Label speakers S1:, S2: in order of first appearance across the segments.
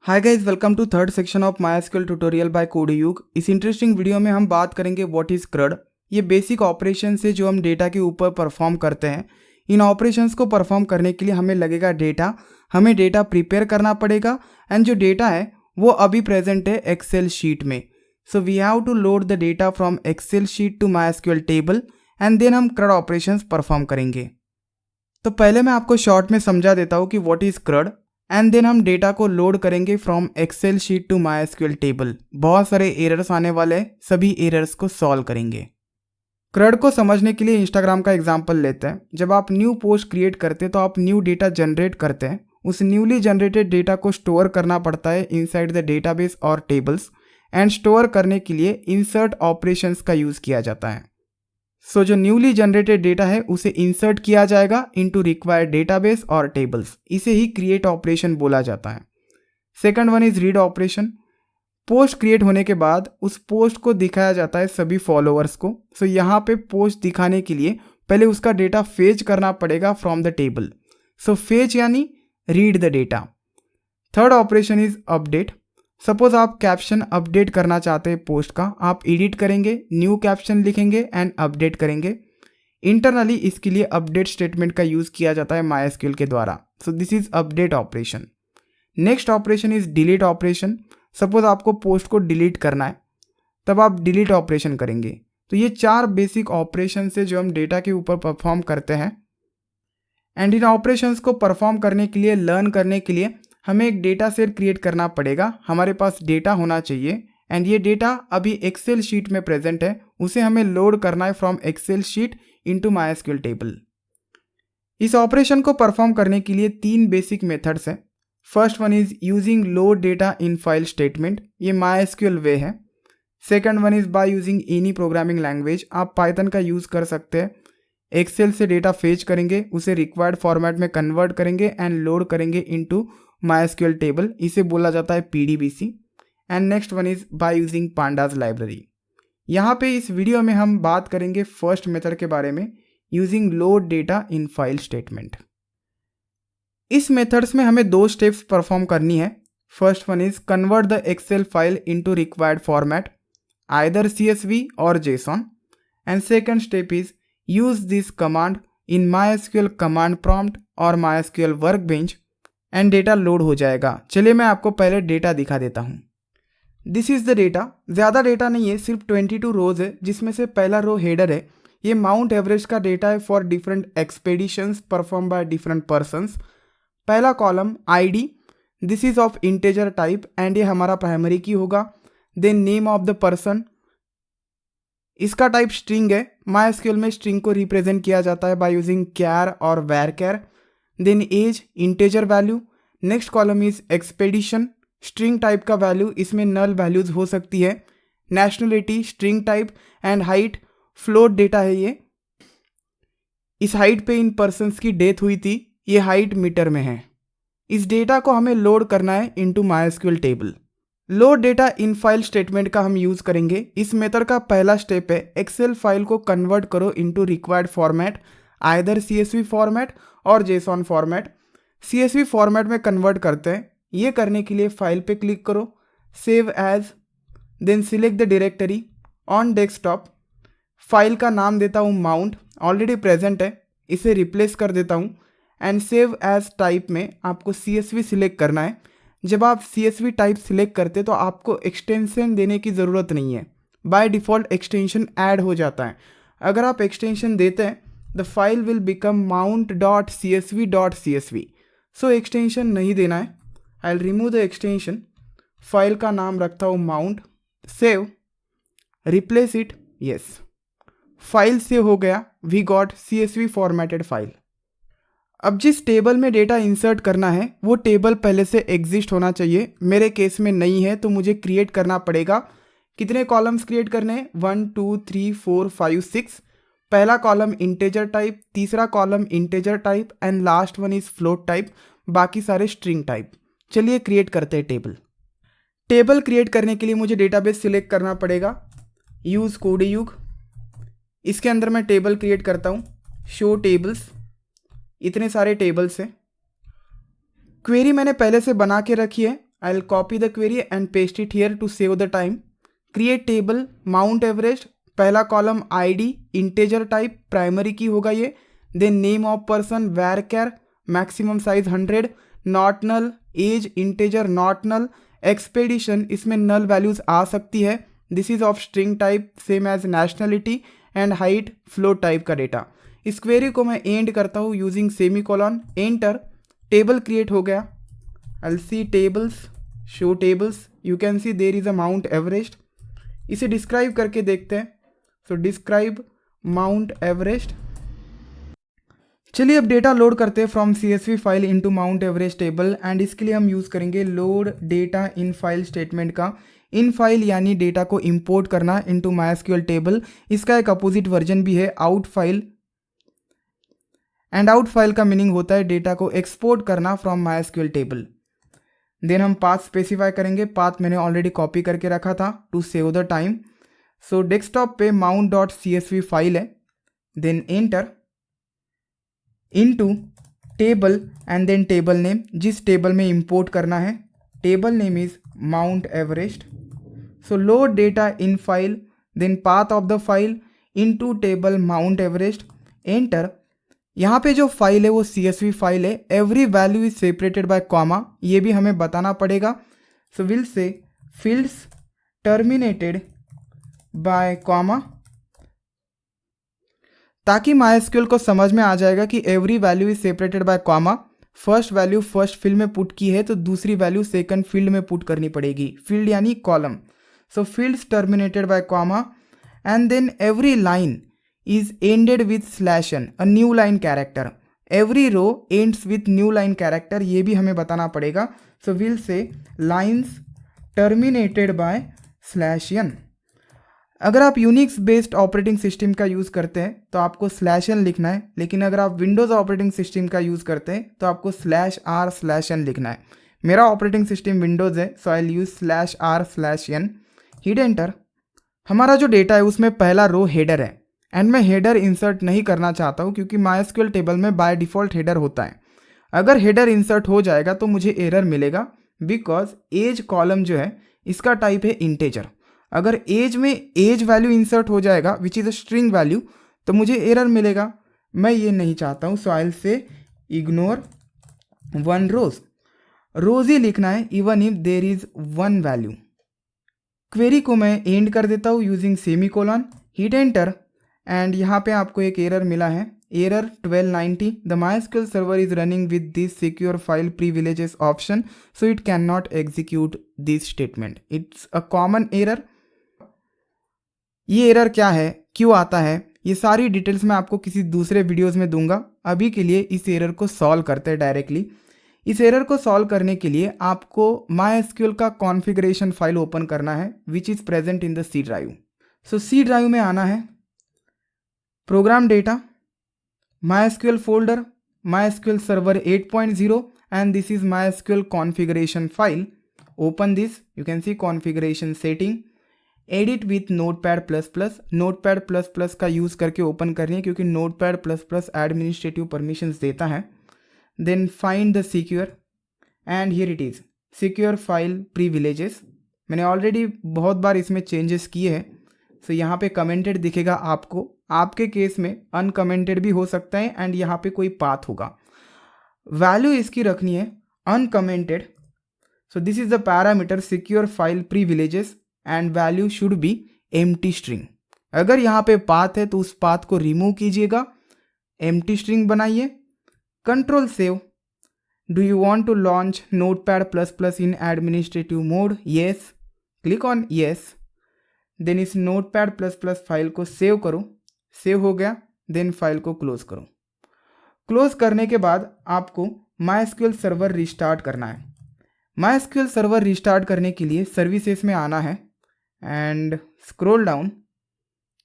S1: Hi guys, welcome to third section of MySQL tutorial by Codeyug. इस interesting video में हम बात करेंगे व्हाट इज CRUD। ये बेसिक ऑपरेशन है जो हम डेटा के ऊपर परफॉर्म करते हैं। इन ऑपरेशंस को परफॉर्म करने के लिए हमें लगेगा डेटा, हमें डेटा प्रिपेयर करना पड़ेगा एंड जो डेटा है वो अभी प्रेजेंट है एक्सेल शीट में। So we have to load the data from Excel sheet to MySQL table and then हम CRUD ऑपरेशंस परफॉर्म करेंगे। तो पहले मैं आपको शॉर्ट में समझा देता हूँ कि what is CRUD and then हम डेटा को लोड करेंगे from Excel sheet to MySQL table. बहुत सारे एरर्स आने वाले हैं, सभी एरर्स को सॉल्व करेंगे। CRUD को समझने के लिए इंस्टाग्राम का एग्जांपल लेते हैं। जब आप न्यू पोस्ट क्रिएट करते हैं तो आप न्यू डेटा जनरेट करते हैं। उस न्यूली जनरेटेड डेटा को स्टोर करना पड़ता है इनसाइड द डेटाबेस और टेबल्स एंड स्टोर करने के लिए इंसर्ट ऑपरेशंस का यूज़ किया जाता है। सो जो न्यूली जनरेटेड डेटा है उसे इंसर्ट किया जाएगा इनटू रिक्वायर्ड डेटाबेस और टेबल्स। इसे ही क्रिएट ऑपरेशन बोला जाता है। Second one is read operation. Post create होने के बाद उस पोस्ट को दिखाया जाता है सभी फॉलोअर्स को। सो यहाँ पे पोस्ट दिखाने के लिए पहले उसका डेटा फेच करना पड़ेगा from the table. So fetch यानी read the data. Third operation is update. Suppose आप कैप्शन अपडेट करना चाहते हैं पोस्ट का, आप एडिट करेंगे, न्यू कैप्शन लिखेंगे एंड अपडेट करेंगे। इंटरनली इसके लिए अपडेट स्टेटमेंट का यूज़ किया जाता है MySQL के द्वारा। सो this is update operation. Next operation is delete operation. Suppose आपको पोस्ट को डिलीट करना है, तब आप डिलीट ऑपरेशन करेंगे। तो ये चार बेसिक ऑपरेशन है जो हम डेटा के ऊपर परफॉर्म करते हैं। एंड इन ऑपरेशंस को परफॉर्म करने के लिए, लर्न करने के लिए हमें एक डेटा सेट क्रिएट करना पड़ेगा। हमारे पास डेटा होना चाहिए एंड ये डेटा अभी एक्सेल शीट में प्रेजेंट है, उसे हमें लोड करना है from Excel sheet into MySQL table. इस ऑपरेशन को परफॉर्म करने के लिए तीन बेसिक मेथड्स हैं। First one is using load data in file statement, ये MySQL वे है। Second one is by using any programming language, आप पाइथन का यूज़ कर सकते हैं। एक्सेल से डेटा फेच करेंगे, उसे रिक्वायर्ड फॉर्मेट में कन्वर्ट करेंगे एंड लोड करेंगे इनटू MySQL टेबल, इसे बोला जाता है PDBC। And next one is by using pandas library. यहाँ पे इस वीडियो में हम बात करेंगे फर्स्ट मेथड के बारे में, using load data in file statement. इस मेथड्स में हमें दो स्टेप्स परफॉर्म करनी है। First one is convert the Excel file into required format, either CSV और JSON। And second step is use this command in MySQL command prompt और MySQL workbench and data load हो जाएगा। चलिए मैं आपको पहले डेटा दिखा देता हूँ। This is the data. ज़्यादा डेटा नहीं है, सिर्फ 22 रोज है, जिसमें से पहला रो हेडर है। ये माउंट एवरेस्ट का डेटा है for different expeditions perform by different persons. पहला column ID, this is of integer type and ये हमारा प्राइमरी की होगा। Then name of the person, इसका टाइप स्ट्रिंग है। MySQL में स्ट्रिंग को रिप्रेजेंट किया जाता है बाय यूजिंग कैर और var. Then age, integer value. Next column is expedition, string type का वैल्यू, इसमें नल वैल्यूज हो सकती है। Nationality, string type and height, float data है ये। इस हाइट पे इन पर्सन्स की डेथ हुई थी, ये हाइट मीटर में है। इस डेटा को हमें लोड करना है into MySQL table. Load data in file statement का हम यूज करेंगे। इस मेथड का पहला स्टेप है एक्सेल फाइल को कन्वर्ट करो into required format, either CSV format और JSON फॉर्मेट। CSV फॉर्मेट में कन्वर्ट करते हैं। ये करने के लिए फाइल पे क्लिक करो, save as, then select the directory on desktop. File का नाम देता हूँ माउंट, ऑलरेडी प्रेजेंट है, इसे रिप्लेस कर देता हूँ। एंड सेव एज टाइप में आपको CSV सिलेक्ट करना है। जब आप CSV टाइप सिलेक्ट करते तो आपको एक्सटेंशन देने की ज़रूरत नहीं है, बाय डिफ़ॉल्ट एक्सटेंशन ऐड हो जाता है। अगर आप एक्सटेंशन देते हैं the file will become mount.csv.csv। So extension नहीं देना है। I will remove the extension. File का नाम रखता हूँ mount, save, replace it, yes. File save हो गया, we got CSV formatted file. अब जिस टेबल में डेटा इंसर्ट करना है वो टेबल पहले से एग्जिस्ट होना चाहिए। मेरे केस में नहीं है तो मुझे क्रिएट करना पड़ेगा। कितने कॉलम्स क्रिएट करने हैं? 1 2 3 4 5 6। पहला कॉलम इंटेजर टाइप, तीसरा column integer type and last one is float type, बाकी सारे स्ट्रिंग टाइप। चलिए क्रिएट करते हैं टेबल। टेबल क्रिएट करने के लिए मुझे डेटाबेस सिलेक्ट करना पड़ेगा, यूज़ कोडयुग। इसके अंदर मैं टेबल क्रिएट करता हूँ, शो टेबल्स। इतने सारे टेबल्स हैं। क्वेरी मैंने पहले से बना के रखी है, I'll copy the query and paste it here to save the time. Create table Mount Everest, पहला column ID integer type primary key होगा ये, then name of person varchar maximum size 100, not null, age integer not null, expedition इसमें null values आ सकती है, this is of string type same as nationality and height float type का data. इस query को मैं एंड करता हूँ using semicolon, enter, table create हो गया। I'll see tables, show tables, you can see there is a Mount Everest। इसे describe करके देखते हैं। सो डिस्क्राइब माउंट एवरेस्ट। चलिए अब डेटा लोड करते हैं from CSV file into mount Everest table, and इसके लिए हम यूज़ करेंगे load data in file statement का। इन फाइल यानी डेटा को इंपोर्ट करना इनटू MySQL टेबल। इसका एक अपोजिट वर्जन भी है out file, and out file का मीनिंग होता है डेटा को एक्सपोर्ट करना फ्रॉम MySQL टेबल। देन हम पाथ स्पेसिफाई करेंगे, पाथ मैंने ऑलरेडी कॉपी करके रखा था to save the time. So desktop पे mount.csv फाइल है, then enter, into table and then table name, जिस टेबल में इंपोर्ट करना है, table name is mount Everest. So load data in file, then path of the file into table mount Everest, enter. यहाँ पे जो file है वो CSV file है, every value is separated by comma, ये भी हमें बताना पड़ेगा। So will say fields terminated by comma, ताकि MySQL को समझ में आ जाएगा कि every value is separated by comma. First value first field में पुट की है तो दूसरी वैल्यू सेकंड फील्ड में पुट करनी पड़ेगी, फील्ड यानी column. So fields terminated by comma, and then every line is ended with /n, a new line character. Every row ends with new line character, ये भी हमें बताना पड़ेगा। So we'll say lines terminated by /n। अगर आप Unix based operating system का use करते हैं तो आपको /n लिखना है, लेकिन अगर आप विंडोज़ ऑपरेटिंग सिस्टम का यूज़ करते हैं तो आपको /r/n लिखना है। मेरा ऑपरेटिंग सिस्टम विंडोज़ है, so I will use /r/n। Hit enter. हमारा जो डेटा है उसमें पहला रो हेडर है, एंड मैं हेडर इंसर्ट नहीं करना चाहता हूँ क्योंकि MySQL टेबल में बाय डिफ़ॉल्ट हेडर होता है। अगर हेडर इंसर्ट हो जाएगा तो मुझे एरर मिलेगा, बिकॉज एज कॉलम जो है इसका टाइप है इंटेजर। अगर एज में एज वैल्यू इंसर्ट हो जाएगा which is a string value तो मुझे एरर मिलेगा, मैं ये नहीं चाहता हूँ। सो आई विल से इग्नोर 1 रोज, रोज ही लिखना है even if there is 1 value. Query को मैं एंड कर देता हूँ using semi colon, hit enter, and यहाँ पे आपको एक एरर मिला है, error 1290, the MySQL server is running with this secure file privileges option so it can not execute this statement. It's a common error. ये एरर क्या है, क्यों आता है, ये सारी डिटेल्स मैं आपको किसी दूसरे वीडियोस में दूंगा। अभी के लिए इस एरर को सॉल्व करते हैं डायरेक्टली। इस एरर को सॉल्व करने के लिए आपको MySQL का कॉन्फ़िगरेशन फाइल ओपन करना है which is present in the C drive. So C drive में आना है, program data, MySQL folder, MySQL server 8.0, and this is MySQL configuration file. Open this, you can see configuration setting, edit with Notepad++। Notepad++ का use करके open करनी है क्योंकि Notepad++ administrative permissions देता है। Then find the secure, and here it is secure file privileges. मैंने already बहुत बार इसमें चेंजेस किए हैं, सो यहाँ पे कमेंटेड दिखेगा आपको, आपके केस में अनकमेंटेड भी हो सकता है, एंड यहाँ पे कोई पाथ होगा। वैल्यू इसकी रखनी है uncommented. So this is the parameter secure file privileges, and value should be empty string. अगर यहाँ पे पाथ है तो उस पाथ को रिमूव कीजिएगा, एम्प्टी स्ट्रिंग बनाइए, control save. Do you want to launch Notepad++ in administrative mode? Yes, click on yes. Then इस Notepad++ फाइल को सेव करो, सेव हो गया, देन फाइल को क्लोज करो। क्लोज करने के बाद आपको MySQL सर्वर रिस्टार्ट करना है। MySQL सर्वर रिस्टार्ट करने के लिए सर्विसेज में आना है, and scroll down,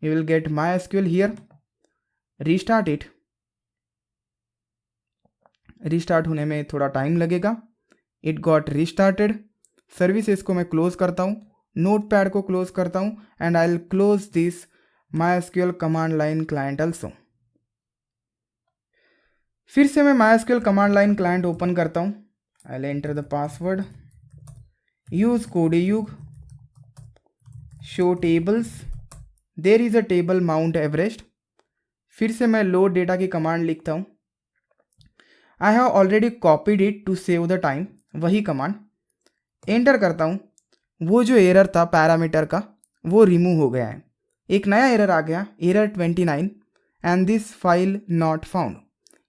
S1: you will get MySQL here, restart it. Restart होने में थोड़ा टाइम लगेगा, इट गॉट रिस्टार्टेड। सर्विसेज को मैं क्लोज करता हूँ, नोटपैड को क्लोज करता हूँ, and I will close this MySQL command line client also. फिर से मैं MySQL command line client open करता हूँ, I will enter the password, use codeyug show tables, there is a table mount Everest. फिर से मैं लोड डेटा की command लिखता हूँ। I have already copied it to save the time, वही command enter करता हूँ। वो जो एरर था पैरामीटर का वो रिमूव हो गया है। एक नया एरर आ गया, error 29 and this file not found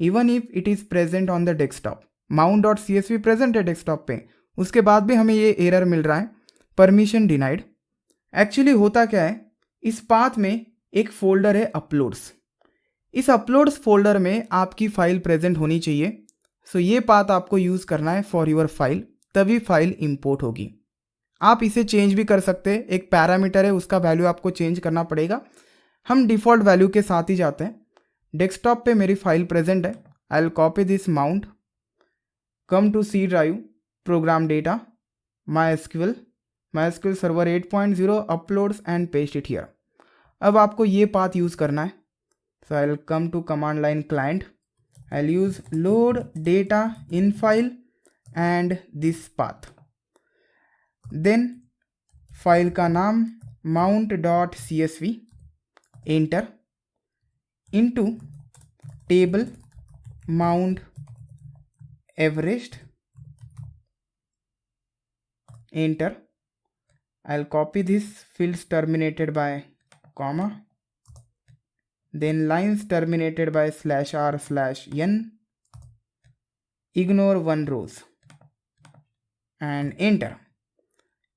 S1: even if it is present on the desktop. mount.csv present है डेस्कटॉप पे, उसके बाद भी हमें ये एरर मिल रहा है, परमिशन डिनाइड। एक्चुअली होता क्या है, इस पाथ में एक फोल्डर है अपलोड्स। इस अपलोड्स फोल्डर में आपकी फाइल प्रेजेंट होनी चाहिए। सो ये पाथ आपको यूज़ करना है फॉर योर फाइल, तभी फाइल इंपोर्ट होगी। आप इसे चेंज भी कर सकते हैं, एक पैरामीटर है उसका वैल्यू आपको चेंज करना पड़ेगा। हम डिफ़ॉल्ट वैल्यू के साथ ही जाते हैं। डेस्कटॉप पे मेरी फाइल प्रेजेंट है। I will copy this mount, come to C drive, program data, MySQL server 8.0 uploads and paste it here. अब आपको ये पाथ यूज़ करना है। So I will come to command line client, I will use load data in file and this path. Then file का नाम mount.csv, enter, into table mount Everest, enter. I'll copy this fields terminated by comma, then lines terminated by /r/n, ignore one rows and enter.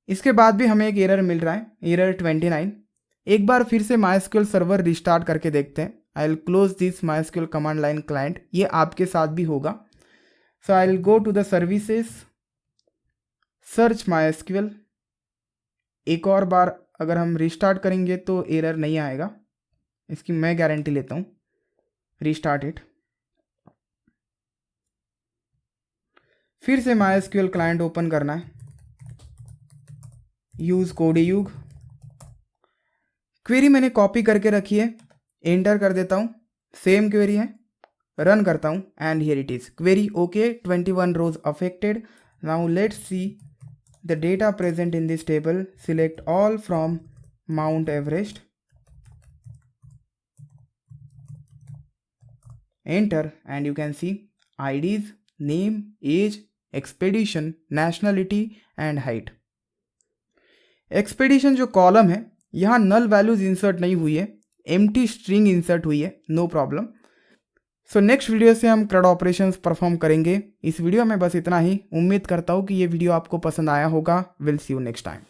S1: इसके बाद भी हमें एक error मिल रहा है, error 29। एक बार फिर से MySQL सर्वर रिस्टार्ट करके देखते हैं। I will close this MySQL command line client, ये आपके साथ भी होगा। So I will go to the services, search MySQL। एक और बार अगर हम रिस्टार्ट करेंगे तो एरर नहीं आएगा, इसकी मैं गारंटी लेता हूँ। रिस्टार्ट इट, फिर से MySQL क्लाइंट ओपन करना है, यूज कोडेयुग। क्वेरी मैंने कॉपी करके रखी है, एंटर कर देता हूँ। सेम क्वेरी है, रन करता हूँ and here it is query okay, 21 rows affected. Now let's see the data present in this table. Select all from Mount Everest, enter, and you can see IDs, name, age, expedition, nationality and height. Expedition जो column है यहाँ null values insert नहीं हुई है, empty string insert हुई है, no problem. So next video से हम CRUD ऑपरेशंस परफॉर्म करेंगे। इस वीडियो में बस इतना ही। उम्मीद करता हूँ कि ये वीडियो आपको पसंद आया होगा। Will see you next time.